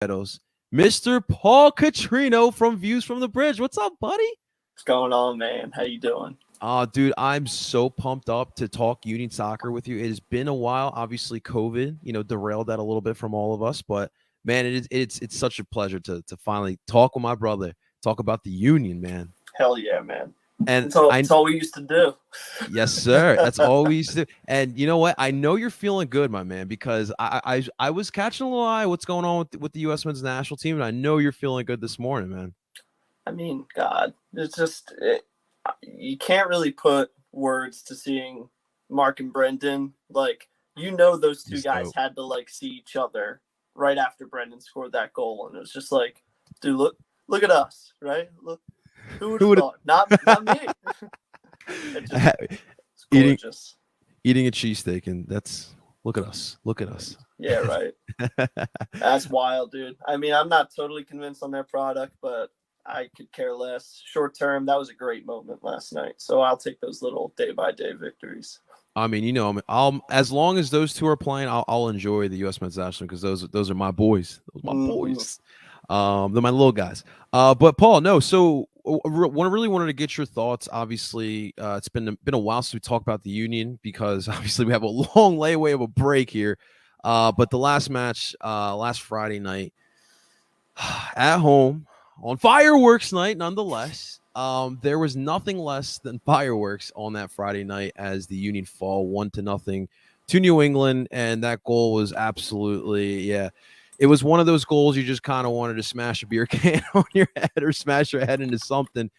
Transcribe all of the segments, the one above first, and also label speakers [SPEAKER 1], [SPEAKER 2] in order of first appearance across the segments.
[SPEAKER 1] Mr. Paul Catrino from Views from the Bridge. What's up, buddy?
[SPEAKER 2] What's going on, man? How you doing?
[SPEAKER 1] Dude, I'm so pumped up to talk Union soccer with you. It has been a while. Obviously, COVID, derailed that a little bit from all of us. But man, it's such a pleasure to finally talk with my brother, talk about the Union, man.
[SPEAKER 2] Hell yeah, man.
[SPEAKER 1] And
[SPEAKER 2] It's all we used to do.
[SPEAKER 1] Yes, sir. That's all we used to do. And you know what? I know you're feeling good, my man, because I was catching a little eye what's going on with the U.S. men's national team, and I know you're feeling good this morning, man.
[SPEAKER 2] I mean, God, it's just you can't really put words to seeing Mark and Brendan. Like, those two guys had to see each other right after Brendan scored that goal, and it was just like, dude, look at us, right? Look, who would have thought? Not me.
[SPEAKER 1] Eating a cheesesteak, and look at us.
[SPEAKER 2] Yeah, right. That's wild, dude. I mean, I'm not totally convinced on their product, but I could care less. Short term, that was a great moment last night. So I'll take those little day by day victories.
[SPEAKER 1] I mean, I'll as long as those two are playing, I'll enjoy the U.S. men's national because those are my boys. Those are my boys. They're my little guys. But Paul, no. So really wanted to get your thoughts. Obviously, it's been a while since we talked about the Union because obviously we have a long layaway of a break here. But the last match, last Friday night, at home on fireworks night, nonetheless. There was nothing less than fireworks on that Friday night as the Union fall 1-0 to New England, and that goal was absolutely It was one of those goals you just kind of wanted to smash a beer can on your head or smash your head into something.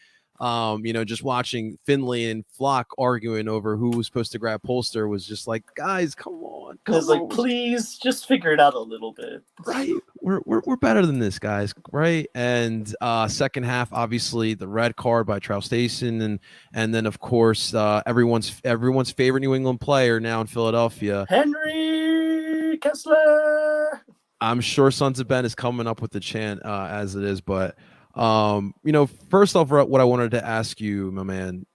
[SPEAKER 1] Just watching Finley and Flock arguing over who was supposed to grab Polster was just like, guys, come on.
[SPEAKER 2] I was like, please just figure it out a little bit.
[SPEAKER 1] Right. We're better than this, guys. Right. And second half, obviously, the red card by Traustason, and then of course everyone's favorite New England player now in Philadelphia,
[SPEAKER 2] Henry Kessler.
[SPEAKER 1] I'm sure Sons of Ben is coming up with the chant as it is, but first off, what I wanted to ask you, my man,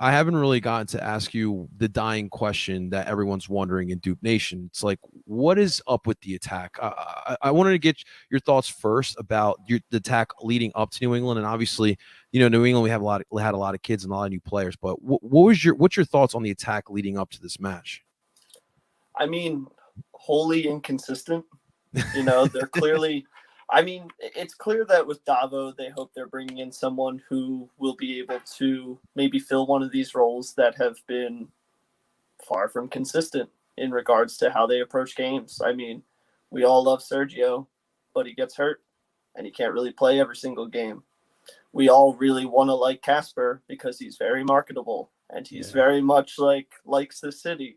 [SPEAKER 1] I haven't really gotten to ask you the dying question that everyone's wondering in DOOP Nation. It's like, what is up with the attack? I wanted to get your thoughts first about the attack leading up to New England, and obviously, New England, we had a lot of kids and a lot of new players. But what's your thoughts on the attack leading up to this match?
[SPEAKER 2] I mean, wholly inconsistent. They're clearly. I mean, it's clear that with Davo, they hope they're bringing in someone who will be able to maybe fill one of these roles that have been far from consistent in regards to how they approach games. I mean, we all love Sergio, but he gets hurt and he can't really play every single game. We all really want to like Casper because he's very marketable and he's very much likes the city.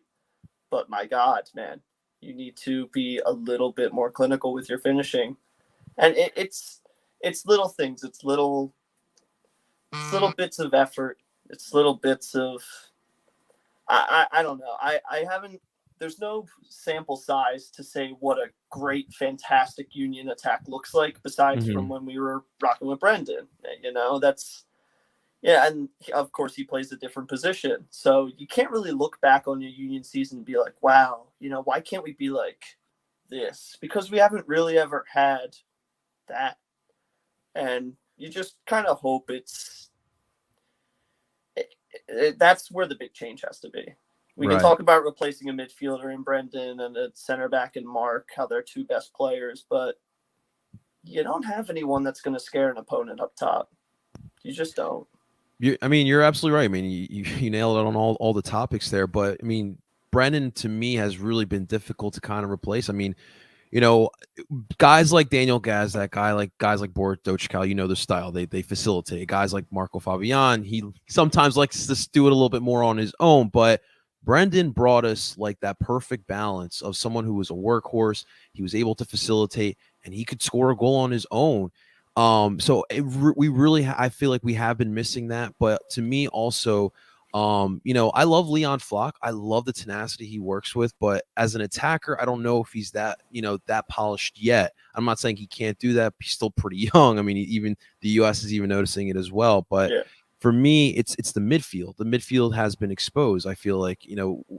[SPEAKER 2] But my God, man, you need to be a little bit more clinical with your finishing. And it's little things. It's little bits of effort. It's little bits of I don't know. I haven't. There's no sample size to say what a great, fantastic Union attack looks like besides from when we were rocking with Brendan. And of course he plays a different position. So you can't really look back on your Union season and be like, wow, why can't we be like this? Because we haven't really ever had that, and you just kind of hope that's where the big change has to be. We can talk about replacing a midfielder in Brendan and a center back in Mark, how they're two best players, but you don't have anyone that's going to scare an opponent up top. You just don't.
[SPEAKER 1] You're absolutely right. I mean, you nailed it on all the topics there, but I mean, Brendan to me has really been difficult to kind of replace. I mean, guys like Daniel Gazdak, guys like Boris Dochkal, the style they facilitate. Guys like Marco Fabian, he sometimes likes to do it a little bit more on his own, but Brendan brought us like that perfect balance of someone who was a workhorse. He was able to facilitate, and he could score a goal on his own. We really, I feel like we have been missing that. But to me, also, I love Leon Flock. I love the tenacity he works with, but as an attacker, I don't know if he's that polished yet. I'm not saying he can't do that. He's still pretty young. I mean, even the U.S. is even noticing it as well. But for me, it's the midfield. The midfield has been exposed. I feel like,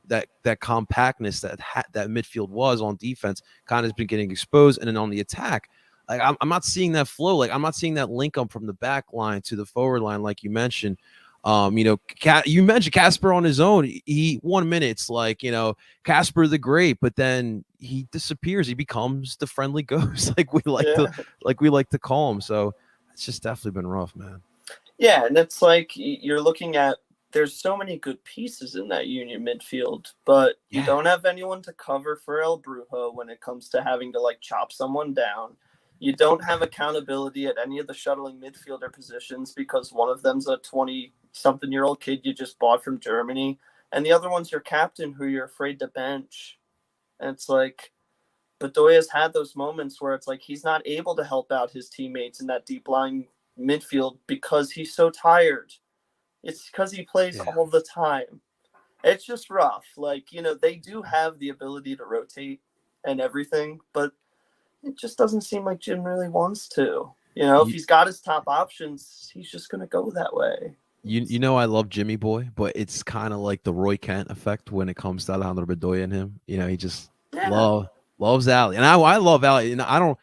[SPEAKER 1] that compactness that midfield was on defense kind of has been getting exposed. And then on the attack, Like I'm not seeing that flow. Like I'm not seeing that link up from the back line to the forward line, like you mentioned. You mentioned Casper on his own. He 1 minute it's like Casper the Great, but then he disappears. He becomes the friendly ghost,
[SPEAKER 2] Yeah.
[SPEAKER 1] like we like to call him. So it's just definitely been rough, man.
[SPEAKER 2] Yeah, and it's like you're looking at there's so many good pieces in that Union midfield, but you
[SPEAKER 1] Yeah,
[SPEAKER 2] don't have anyone to cover for El Brujo when it comes to having to like chop someone down. You don't have accountability at any of the shuttling midfielder positions because one of them's a 20 something year old kid you just bought from Germany, and the other one's your captain who you're afraid to bench. And it's like Bedoya's had those moments where it's like he's not able to help out his teammates in that deep lying midfield because he's so tired. It's because he plays
[SPEAKER 1] yeah.
[SPEAKER 2] all the time. It's just rough. Like, they do have the ability to rotate and everything, but it just doesn't seem like Jim really wants to. If
[SPEAKER 1] You,
[SPEAKER 2] he's got his top options, he's just going to go that way.
[SPEAKER 1] I love Jimmy Boy, but it's kind of like the Roy Kent effect when it comes to Alejandro Bedoya and him. He just
[SPEAKER 2] Yeah,
[SPEAKER 1] loves Ali, and I love Ali, and I don't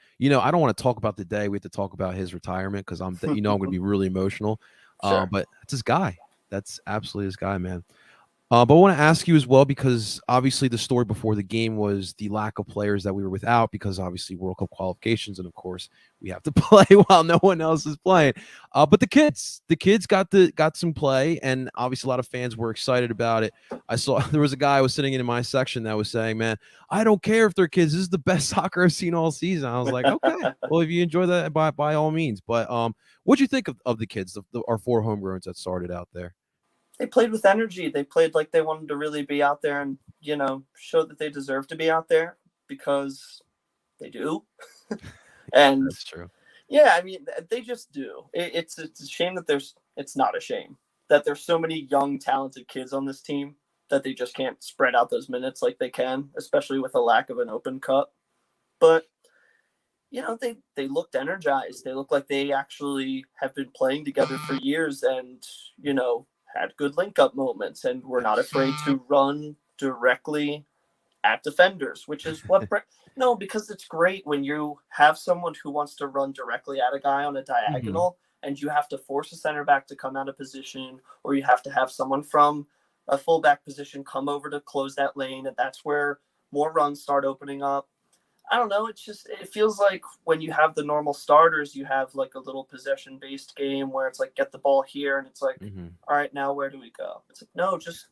[SPEAKER 1] want to talk about the day. We have to talk about his retirement because I'm going to be really emotional.
[SPEAKER 2] sure.
[SPEAKER 1] But that's his guy. That's absolutely his guy, man. But I want to ask you as well, because obviously the story before the game was the lack of players that we were without, because obviously World Cup qualifications, and of course we have to play while no one else is playing. But the kids got some play, and obviously a lot of fans were excited about it. I saw there was a guy who was sitting in my section that was saying, "Man, I don't care if they're kids. This is the best soccer I've seen all season." I was like, "Okay, well if you enjoy that, by all means." But what'd you think of the kids, our four homegrowns that started out there?
[SPEAKER 2] They played with energy. They played like they wanted to really be out there and, show that they deserve to be out there because they do. And
[SPEAKER 1] That's true.
[SPEAKER 2] yeah, I mean, they just do. It's a shame that it's not a shame that there's so many young, talented kids on this team that they just can't spread out those minutes like they can, especially with a lack of an open cup. But, they looked energized. They look like they actually have been playing together for years and, had good link up moments and were not afraid to run directly at defenders, which is what no, because it's great when you have someone who wants to run directly at a guy on a
[SPEAKER 1] Hmm.
[SPEAKER 2] diagonal and you have to force a center back to come out of position, or you have to have someone from a fullback position come over to close that lane, and that's where more runs start opening up. I don't know. It feels like when you have the normal starters, you have like a little possession based game where it's like get the ball here, and it's like,
[SPEAKER 1] Hmm.
[SPEAKER 2] all right, now where do we go? It's like no, just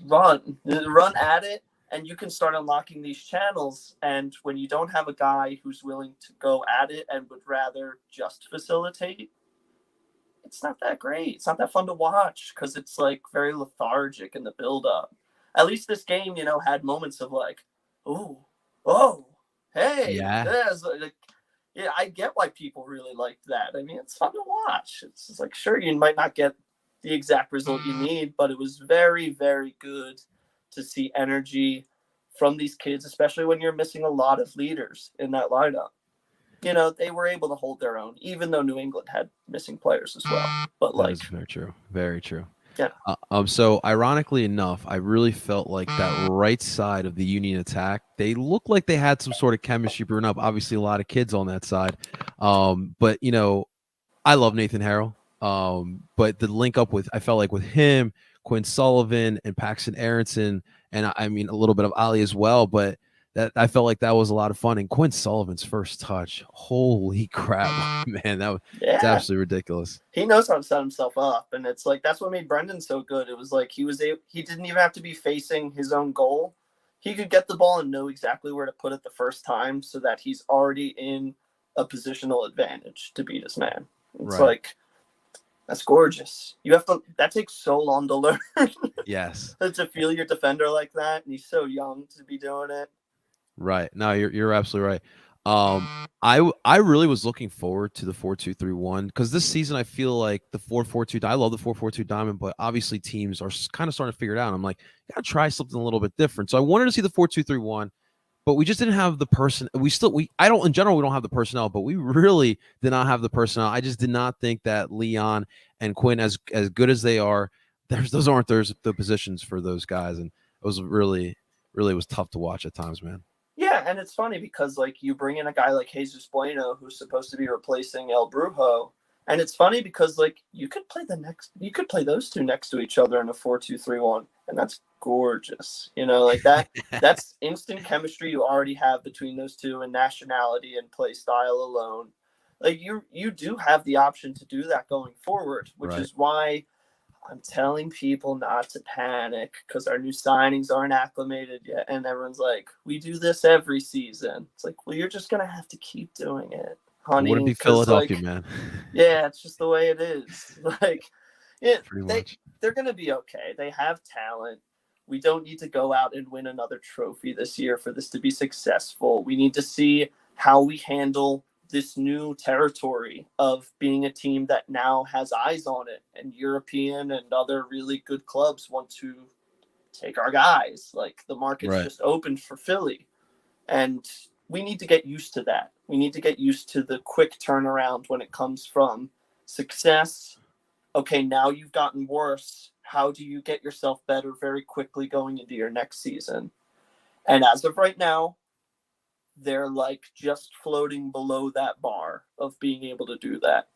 [SPEAKER 2] run at it, and you can start unlocking these channels. And when you don't have a guy who's willing to go at it and would rather just facilitate, it's not that great. It's not that fun to watch because it's like very lethargic in the build up. At least this game, had moments of like, oh, oh, hey,
[SPEAKER 1] Yeah.
[SPEAKER 2] like, yeah, I get why people really liked that. I mean, it's fun to watch. It's just like, sure, you might not get the exact result you need, but it was very, very good to see energy from these kids, especially when you're missing a lot of leaders in that lineup. They were able to hold their own, even though New England had missing players as well. But
[SPEAKER 1] That is
[SPEAKER 2] like,
[SPEAKER 1] very true. Very true.
[SPEAKER 2] yeah,
[SPEAKER 1] So ironically enough, I really felt like that right side of the Union attack, they looked like they had some sort of chemistry brewing up. Obviously, a lot of kids on that side. But I love Nathan Harrell. But the link up I felt like with him, Quinn Sullivan, and Paxton Aronson, and I mean a little bit of Ali as well. But that I felt like that was a lot of fun. And Quinn Sullivan's first touch, holy crap, man, it's
[SPEAKER 2] yeah,
[SPEAKER 1] absolutely ridiculous.
[SPEAKER 2] he knows how to set himself up, and it's like that's what made Brendan so good. It was like he didn't even have to be facing his own goal. He could get the ball and know exactly where to put it the first time, so that he's already in a positional advantage to beat his man. It's
[SPEAKER 1] Right.
[SPEAKER 2] like that's gorgeous. That takes so long to learn
[SPEAKER 1] Yes.
[SPEAKER 2] to feel your defender like that, and he's so young to be doing it.
[SPEAKER 1] Right. No, you're absolutely right. I really was looking forward to the 4-2-3-1 because this season I feel like the 4-4-2. I love the 4-4-2 diamond, but obviously teams are kind of starting to figure it out. I'm like, gotta try something a little bit different. So I wanted to see the 4-2-3-1, but we just didn't have the person. We I don't in general we don't have the personnel, but we really did not have the personnel. I just did not think that Leon and Quinn, as good as they are, there's the positions for those guys, and it was really was tough to watch at times, man.
[SPEAKER 2] Yeah, and it's funny because like you bring in a guy like Jesus Bueno who's supposed to be replacing El Brujo, and it's funny because like you could play those two next to each other in a 4-2-3-1, and that's gorgeous. You know, like that's instant chemistry you already have between those two, and nationality and play style alone. Like you do have the option to do that going forward, which
[SPEAKER 1] Right.
[SPEAKER 2] is why I'm telling people not to panic because our new signings aren't acclimated yet. And everyone's like, we do this every season. It's like, well, you're just going to have to keep doing it,
[SPEAKER 1] It wouldn't
[SPEAKER 2] honey.
[SPEAKER 1] be
[SPEAKER 2] Because,
[SPEAKER 1] Philadelphia,
[SPEAKER 2] like,
[SPEAKER 1] man.
[SPEAKER 2] yeah, it's just the way it is. Like, yeah,
[SPEAKER 1] Pretty much.
[SPEAKER 2] they're going to be okay. They have talent. We don't need to go out and win another trophy this year for this to be successful. We need to see how we handle this new territory of being a team that now has eyes on it, and European and other really good clubs want to take our guys. Like the market's
[SPEAKER 1] Right.
[SPEAKER 2] just opened for Philly, and we need to get used to that. We need to get used to the quick turnaround when it comes from success. Okay, now you've gotten worse. How do you get yourself better very quickly going into your next season? And as of right now, they're like just floating below that bar of being able to do that.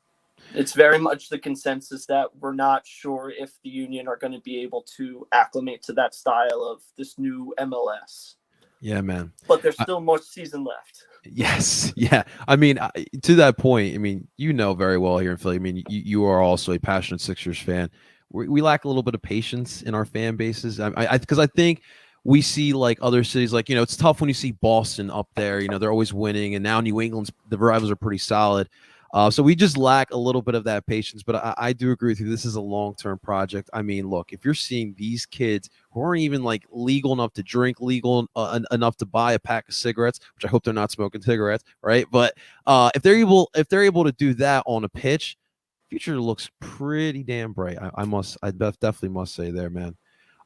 [SPEAKER 2] It's very much the consensus that we're not sure if the Union are going to be able to acclimate to that style of this new MLS.
[SPEAKER 1] Yeah, man.
[SPEAKER 2] But there's still more season left.
[SPEAKER 1] Yes. Yeah. I mean, to that point, I mean, you know very well here in Philly. I mean, you are also a passionate Sixers fan. We lack a little bit of patience in our fan bases. Because I think we see like other cities, like, it's tough when you see Boston up there. They're always winning, and now New England's the rivals are pretty solid. So we just lack a little bit of that patience. But I do agree with you. This is a long-term project. I mean, look, if you're seeing these kids who aren't even like legal enough to drink, legal enough to buy a pack of cigarettes, which I hope they're not smoking cigarettes, right? But if they're able to do that on a pitch, future looks pretty damn bright. I definitely must say there, man.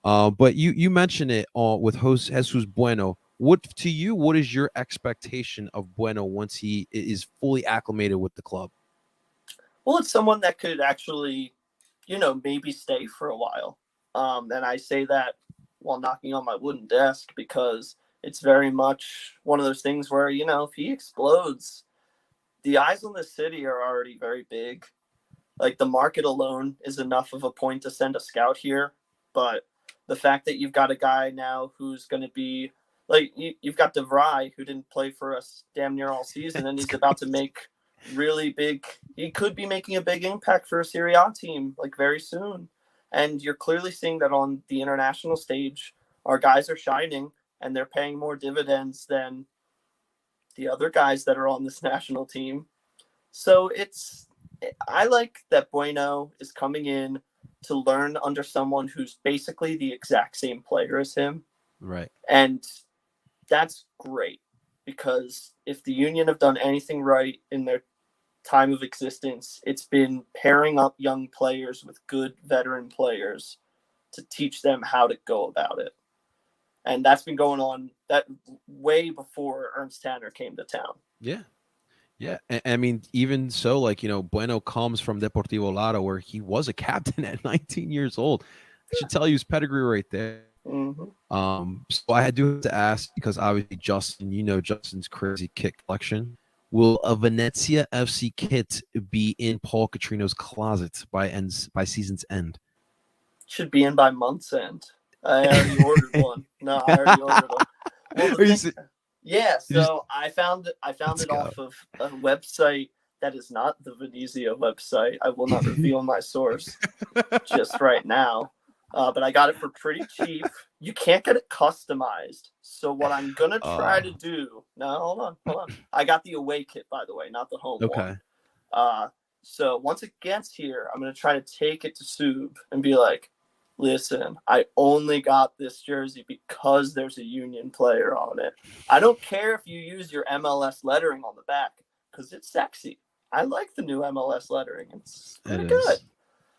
[SPEAKER 1] But you mentioned it with Jesus Bueno. What to you? What is your expectation of Bueno once he is fully acclimated with the club?
[SPEAKER 2] Well, it's someone that could actually, maybe stay for a while. And I say that while knocking on my wooden desk because it's very much one of those things where, if he explodes, the eyes on the city are already very big. Like the market alone is enough of a point to send a scout here. But the fact that you've got a guy now who's going to be like, you've got DeVry who didn't play for us damn near all season, and he's about to make really big. He could be making a big impact for a Serie A team like very soon. And you're clearly seeing that on the international stage, our guys are shining and they're paying more dividends than the other guys that are on this national team. So I like that Bueno is coming in to learn under someone who's basically the exact same player as him.
[SPEAKER 1] Right.
[SPEAKER 2] And that's great because if the Union have done anything right in their time of existence, it's been pairing up young players with good veteran players to teach them how to go about it. And that's been going on that way before Ernst Tanner came to town.
[SPEAKER 1] Yeah. Yeah, I mean, even so, like, Bueno comes from Deportivo Lara, where he was a captain at 19 years old. I should tell you his pedigree right there. So I do have to ask, because obviously Justin, Justin's crazy kit collection. Will a Venezia FC kit be in Paul Catrino's closet by season's end?
[SPEAKER 2] Should be in by month's end. I already ordered one. No, I already ordered one. Well, yeah, so I found it off of a website that is not the Venezia website. I will not reveal my source just right now. But I got it for pretty cheap. You can't get it customized. So what I'm going to try to do... No, hold on. I got the away kit, by the way, not the home one. So once it gets here, I'm going to try to take it to Sub and be like, listen, I only got this jersey because there's a Union player on it. I don't care if you use your MLS lettering on the back because it's sexy. I like the new MLS lettering. It's pretty good.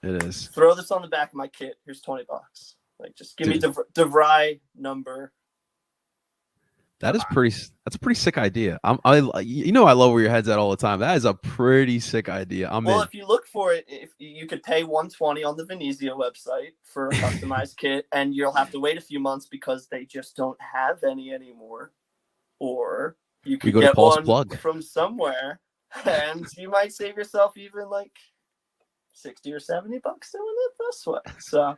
[SPEAKER 1] It is.
[SPEAKER 2] Throw this on the back of my kit. Here's $20. Like, just give me DeVry number.
[SPEAKER 1] That's a pretty sick idea. I love where your head's at all the time. That is a pretty sick idea.
[SPEAKER 2] If you look for it, if you could pay $120 on the Venezia website for a customized kit, and you'll have to wait a few months because they just don't have any anymore. or you
[SPEAKER 1] We
[SPEAKER 2] could
[SPEAKER 1] go to
[SPEAKER 2] get
[SPEAKER 1] Paul's
[SPEAKER 2] one
[SPEAKER 1] plug.
[SPEAKER 2] from somewhere, and you might save yourself even like 60 or $70 doing it this way. So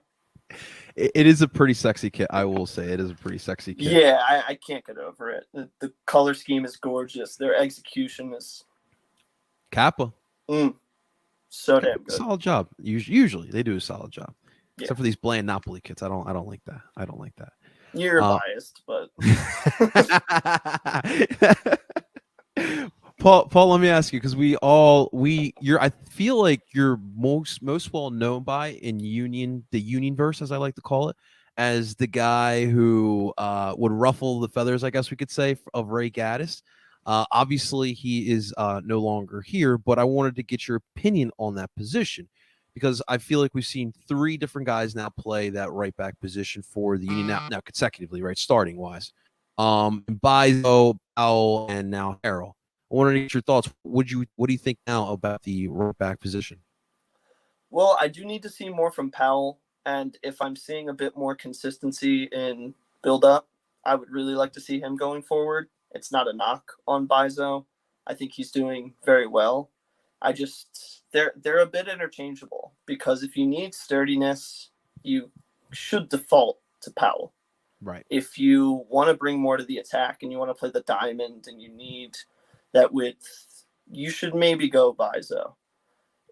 [SPEAKER 1] It is a pretty sexy kit, I will say. It is a pretty sexy kit.
[SPEAKER 2] yeah, I can't get over it. The color scheme is gorgeous. Their execution is
[SPEAKER 1] Kappa,
[SPEAKER 2] so damn good.
[SPEAKER 1] solid job. Usually they do a solid job,
[SPEAKER 2] Yeah.
[SPEAKER 1] except for these bland Napoli kits. I don't like that. I don't like that.
[SPEAKER 2] You're biased, but
[SPEAKER 1] Paul, let me ask you, because I feel like you're most well known by in the Union verse, as I like to call it, as the guy who would ruffle the feathers, I guess we could say, of Ray Gaddis. Obviously, he is no longer here, but I wanted to get your opinion on that position, because I feel like we've seen 3 different guys now play that right back position for the Union now consecutively, right, starting wise. Bizo, Powell, and now Harrell. I wanted to get your thoughts. What do you think now about the right back position?
[SPEAKER 2] Well, I do need to see more from Powell, and if I'm seeing a bit more consistency in build-up, I would really like to see him going forward. It's not a knock on Bizo. I think he's doing very well. They're a bit interchangeable, because if you need sturdiness, you should default to Powell.
[SPEAKER 1] Right.
[SPEAKER 2] If you want to bring more to the attack and you want to play the diamond and you need that width, you should maybe go Bizo.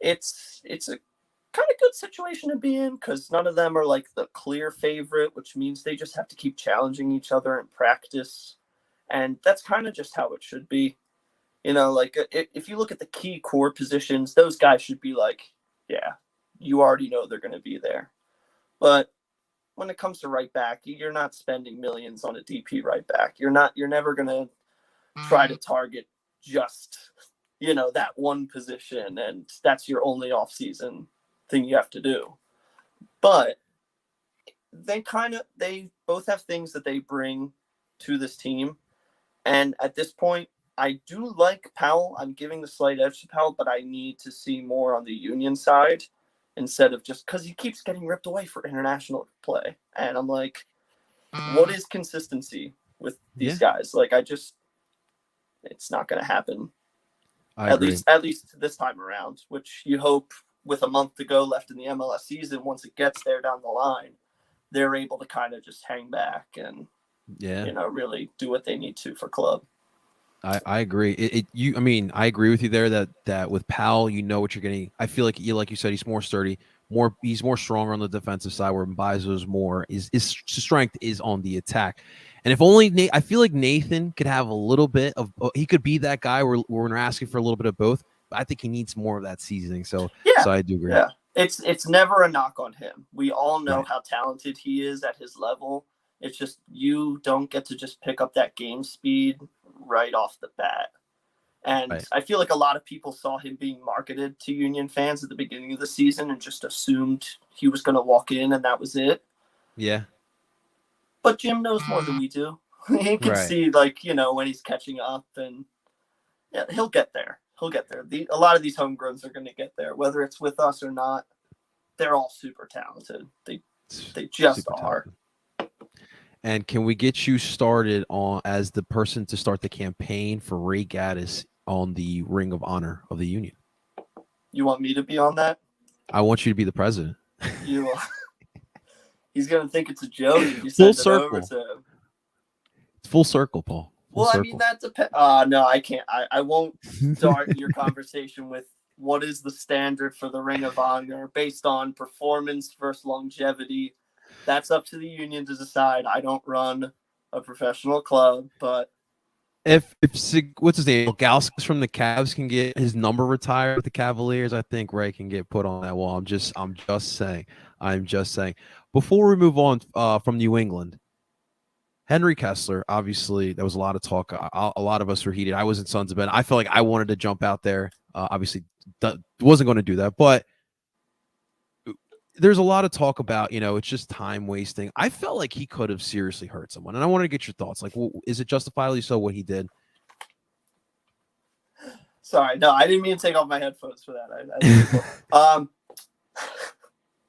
[SPEAKER 2] It's a kind of good situation to be in, because none of them are like the clear favorite, which means they just have to keep challenging each other in practice. And that's kind of just how it should be. Like if you look at the key core positions, those guys should be like, yeah, you already know they're going to be there. But when it comes to right back, you're not spending millions on a DP right back. You're never going to try to target just, that one position, and that's your only off-season thing you have to do. But they both have things that they bring to this team. And at this point, I do like Powell. I'm giving the slight edge to Powell, but I need to see more on the Union side, instead of just because he keeps getting ripped away for international play. And I'm like, what is consistency with these guys? Like, it's not going to happen. At least this time around, which you hope, with a month to go left in the MLS season, once it gets there down the line, they're able to kind of just hang back and, really do what they need to for club.
[SPEAKER 1] I agree. I agree with you there that with Powell, what you're getting. I feel like you said, he's more sturdy, he's more stronger on the defensive side, where Mbizo's more his strength is on the attack. And if only I feel like Nathan could have a little bit of, he could be that guy where we're asking for a little bit of both. But I think he needs more of that seasoning. So I do agree.
[SPEAKER 2] Yeah, it's never a knock on him. We all know how talented he is at his level. It's just you don't get to just pick up that game speed right off the bat. And I feel like a lot of people saw him being marketed to Union fans at the beginning of the season and just assumed he was going to walk in and that was it.
[SPEAKER 1] Yeah.
[SPEAKER 2] But Jim knows more than we do. He can see, when he's catching up, and he'll get there. He'll get there. A lot of these homegrowns are going to get there, whether it's with us or not. They're all super talented. They just are.
[SPEAKER 1] Talented. And can we get you started as the person to start the campaign for Ray Gaddis on the Ring of Honor of the Union?
[SPEAKER 2] You want me to be on that?
[SPEAKER 1] I want you to be the president.
[SPEAKER 2] He's going to think it's a joke if you
[SPEAKER 1] Full
[SPEAKER 2] send
[SPEAKER 1] circle.
[SPEAKER 2] it over to him.
[SPEAKER 1] It's full circle, Paul. Full circle.
[SPEAKER 2] I mean, that depends. No, I can't. I won't start your conversation with what is the standard for the Ring of Honor based on performance versus longevity. That's up to the Union to decide. I don't run a professional club, but
[SPEAKER 1] if what's his name, Galskis from the Cavs can get his number retired with the Cavaliers, I think Ray can get put on that wall. I'm just saying. Before we move on from New England, Henry Kessler, obviously, there was a lot of talk. A lot of us were heated. I was in Sons of Ben. I felt like I wanted to jump out there. Obviously, wasn't going to do that, but there's a lot of talk about, it's just time wasting. I felt like he could have seriously hurt someone, and I wanted to get your thoughts. Like, is it justifiably so what he did?
[SPEAKER 2] Sorry, no, I didn't mean to take off my headphones for that.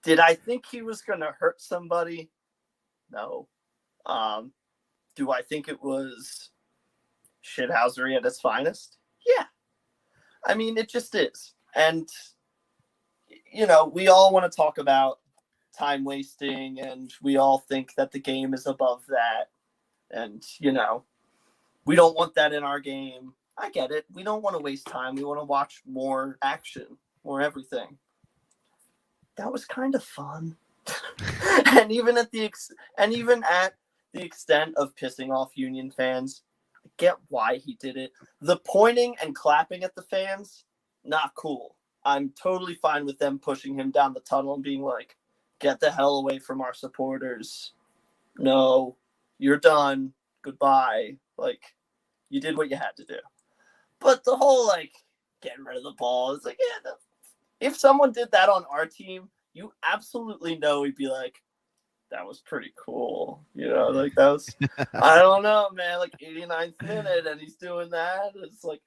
[SPEAKER 2] Did I think he was going to hurt somebody? No. Do I think it was shithousery at its finest? Yeah. I mean, it just is. And, we all want to talk about time wasting, and we all think that the game is above that. And, we don't want that in our game. I get it. We don't want to waste time. We want to watch more action, more everything. That was kind of fun. and even at the extent of pissing off Union fans, I get why he did it. The pointing and clapping at the fans, not cool. I'm totally fine with them pushing him down the tunnel and being like, get the hell away from our supporters. No, you're done. Goodbye. Like, you did what you had to do. But the whole, getting rid of the ball is like, yeah, if someone did that on our team, you absolutely know he'd be like, that was pretty cool. That was, I don't know, man, 89th minute and he's doing that. It's like,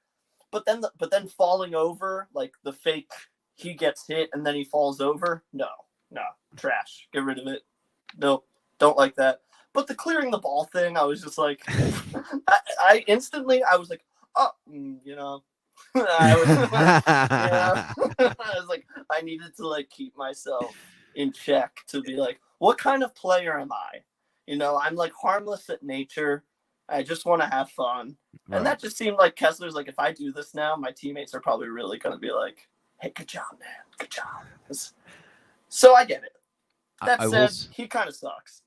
[SPEAKER 2] but then falling over, the fake, he gets hit and then he falls over. No, trash. Get rid of it. Nope, don't like that. But the clearing the ball thing, I was just like, I instantly, I was like, oh, I was like, I needed to keep myself in check to be like, what kind of player am I? I'm harmless at nature. I just want to have fun. Right. And that just seemed like Kessler's like, if I do this now, my teammates are probably really going to be like, hey, good job, man. Good job. So I get it. That said, he kind of sucks.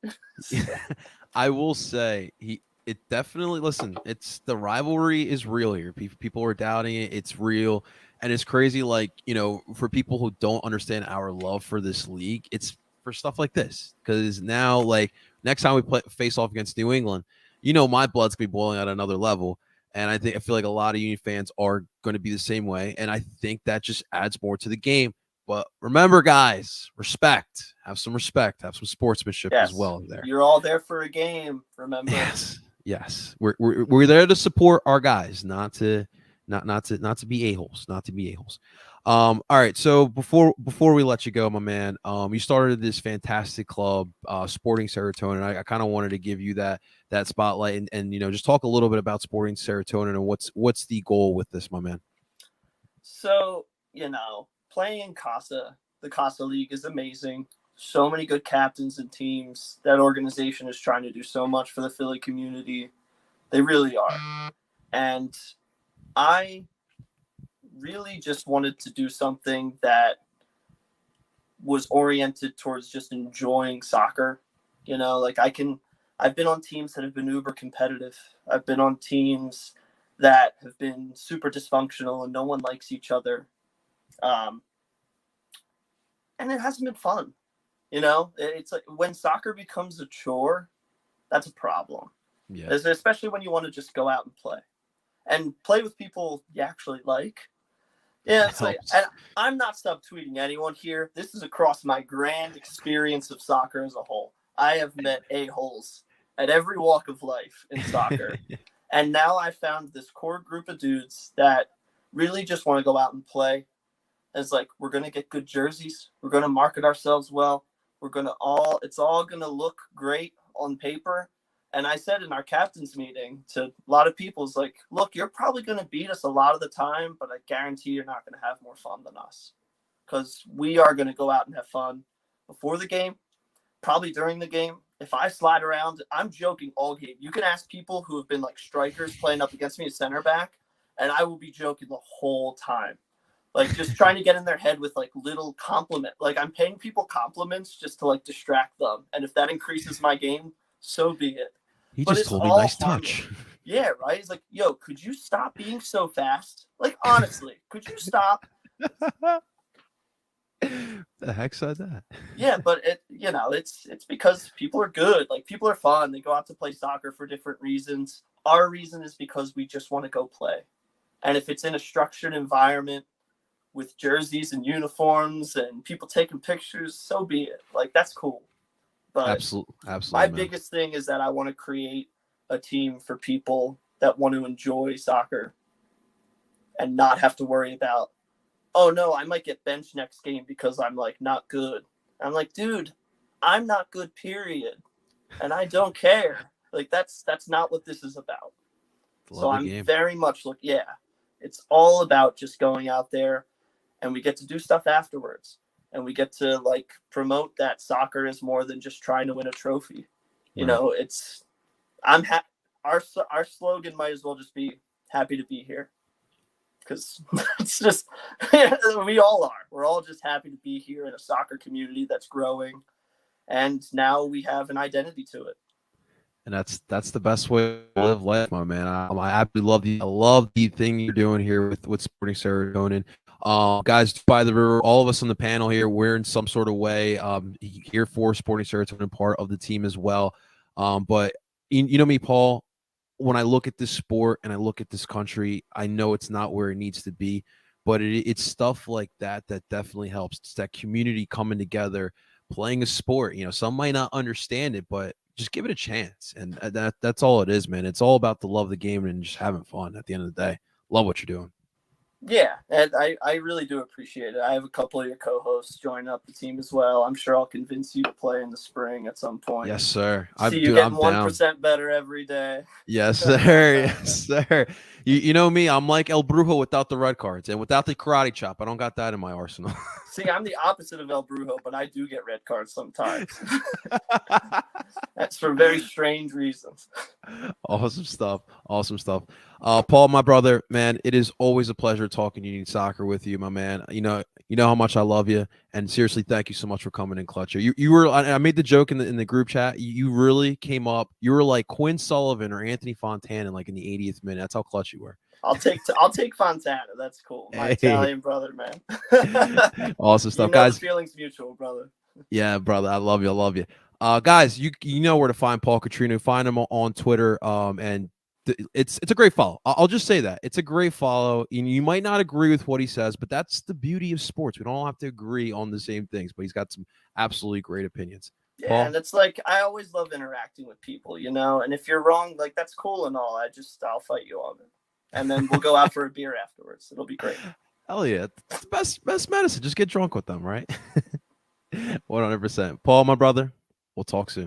[SPEAKER 1] I will say it definitely, listen, it's the rivalry is real here. People are doubting it. It's real. And it's crazy. For people who don't understand our love for this league, it's for stuff like this. Because now, next time we face off against New England, my blood's going to be boiling at another level. And I feel like a lot of Union fans are going to be the same way. And I think that just adds more to the game. But remember, guys, respect. Have some respect. Have some sportsmanship as well there.
[SPEAKER 2] You're all there for a game, remember?
[SPEAKER 1] Yes. We're there to support our guys, not to be a-holes. Not to be a-holes. All right. So before we let you go, my man, you started this fantastic club, Sporting Serotonin. I kind of wanted to give you that spotlight and just talk a little bit about Sporting Serotonin and what's the goal with this, my man.
[SPEAKER 2] So, playing Casa, the Casa League is amazing. So many good captains and teams. That organization is trying to do so much for the Philly community. They really are. And I really just wanted to do something that was oriented towards just enjoying soccer. I've been on teams that have been uber competitive. I've been on teams that have been super dysfunctional and no one likes each other. And it hasn't been fun. It's like when soccer becomes a chore, that's a problem. Yeah. Especially when you want to just go out and play with people you actually like. Yeah, it's and I'm not subtweeting anyone here. This is across my grand experience of soccer as a whole. I have met a-holes at every walk of life in soccer. And now I found this core group of dudes that really just want to go out and play. And it's like, we're going to get good jerseys. We're going to market ourselves well. It's all going to look great on paper. And I said in our captain's meeting to a lot of people, it's like, look, you're probably going to beat us a lot of the time, but I guarantee you're not going to have more fun than us. Because we are going to go out and have fun before the game, probably during the game. If I slide around, I'm joking all game. You can ask people who have been strikers playing up against me at center back, and I will be joking the whole time. Just trying to get in their head with little compliment. I'm paying people compliments just to distract them. And if that increases my game, so be it.
[SPEAKER 1] He just told me nice touch.
[SPEAKER 2] Yeah, right? He's like, yo, could you stop being so fast? Honestly, could you stop?
[SPEAKER 1] The heck said that?
[SPEAKER 2] Yeah, but it's because people are good. People are fun. They go out to play soccer for different reasons. Our reason is because we just want to go play. And if it's in a structured environment with jerseys and uniforms and people taking pictures, so be it. That's cool. But
[SPEAKER 1] absolutely,
[SPEAKER 2] my biggest thing is that I want to create a team for people that want to enjoy soccer and not have to worry about, oh no, I might get benched next game because I'm not good. I'm like, dude, I'm not good, period. And I don't care. That's not what this is about. So
[SPEAKER 1] Love the
[SPEAKER 2] I'm
[SPEAKER 1] game.
[SPEAKER 2] very much it's all about just going out there, and we get to do stuff afterwards, and we get to like promote that soccer is more than just trying to win a trophy. You
[SPEAKER 1] Right.
[SPEAKER 2] know, it's I'm ha- our slogan might as well just be happy to be here, because it's just we all are. We're all just happy to be here in a soccer community that's growing, and now we have an identity to it.
[SPEAKER 1] And that's the best way to live life, my man. I absolutely love the thing you're doing here with Sporting Serotonin. Guys by the river, all of us on the panel here, we're in some sort of way here for Sporting Serotonin, part of the team as well. But you know me, Paul, when I look at this sport and I look at this country, I know it's not where it needs to be, but it's stuff like that that definitely helps. It's that community coming together, playing a sport. You know, some might not understand it, but just give it a chance. And that's all it is, man. It's all about the love of the game and just having fun at the end of the day. Love what you're doing.
[SPEAKER 2] Yeah, and I really do appreciate it. I have a couple of your co-hosts joining up the team as well. I'm sure I'll convince you to play in the spring at some point.
[SPEAKER 1] Yes, sir.
[SPEAKER 2] See you getting 1% better every day.
[SPEAKER 1] Yes, sir. Yes, sir. You know me, I'm like El Brujo without the red cards and without the karate chop. I don't got that in my arsenal.
[SPEAKER 2] See, I'm the opposite of El Brujo, but I do get red cards sometimes. That's for very strange reasons.
[SPEAKER 1] Awesome stuff. Awesome stuff. Paul, my brother, man, it is always a pleasure talking Union Soccer with you, my man. You know how much I love you, and seriously, thank you so much for coming in, Clutcher. You were. I made the joke in the group chat. You really came up. You were like Quinn Sullivan or Anthony Fontana, like in the 80th minute. That's how clutch you were.
[SPEAKER 2] I'll take Fontana. That's cool. My Italian brother, man.
[SPEAKER 1] Awesome stuff,
[SPEAKER 2] you know,
[SPEAKER 1] guys.
[SPEAKER 2] Feelings mutual, brother.
[SPEAKER 1] Yeah, brother. I love you. I love you. Guys, you know where to find Paul Catrino. Find him on Twitter. And it's a great follow. I'll just say that it's a great follow. You might not agree with what he says, but that's the beauty of sports. We don't all have to agree on the same things, but he's got some absolutely great opinions.
[SPEAKER 2] Yeah,
[SPEAKER 1] Paul?
[SPEAKER 2] and it's like I always love interacting with people, you know. And if you're wrong, like that's cool and all. I'll fight you on it, and then we'll go out for a beer afterwards. It'll be great.
[SPEAKER 1] Hell yeah, it's the best medicine. Just get drunk with them, right? 100%. Paul, my brother. We'll talk soon.